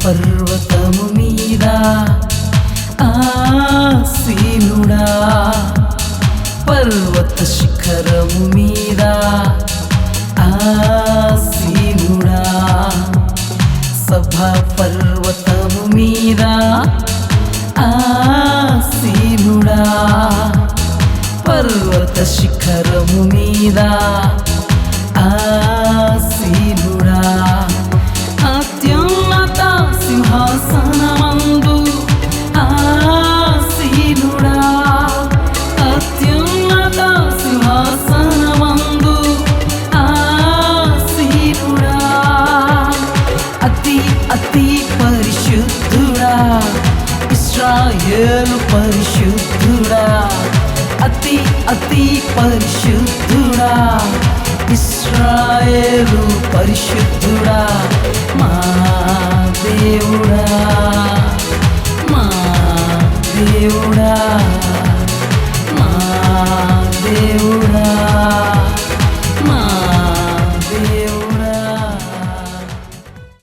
పర్వతము మీద ఆసీనుడా, పర్వత శిఖరము మీద ఆసీనుడా, సభా పర్వతము మీద ఆసీనుడా, పర్వత శిఖరము మీద ఆసీనుడా, అత్యున్నత సింహాసనమందు ఆసీనుడా, అత్యున్నత సింహాసనమందు ఆసీనుడా, అతి అతి పరిశుద్ధుడా, ఇశ్రాయేలు పరిశుద్ధుడా, అతి అతి పరిశుద్ధుడా, ఇశ్రాయేలు పరిశుద్ధుడా, మా దేవుడా, మా దేవుడా.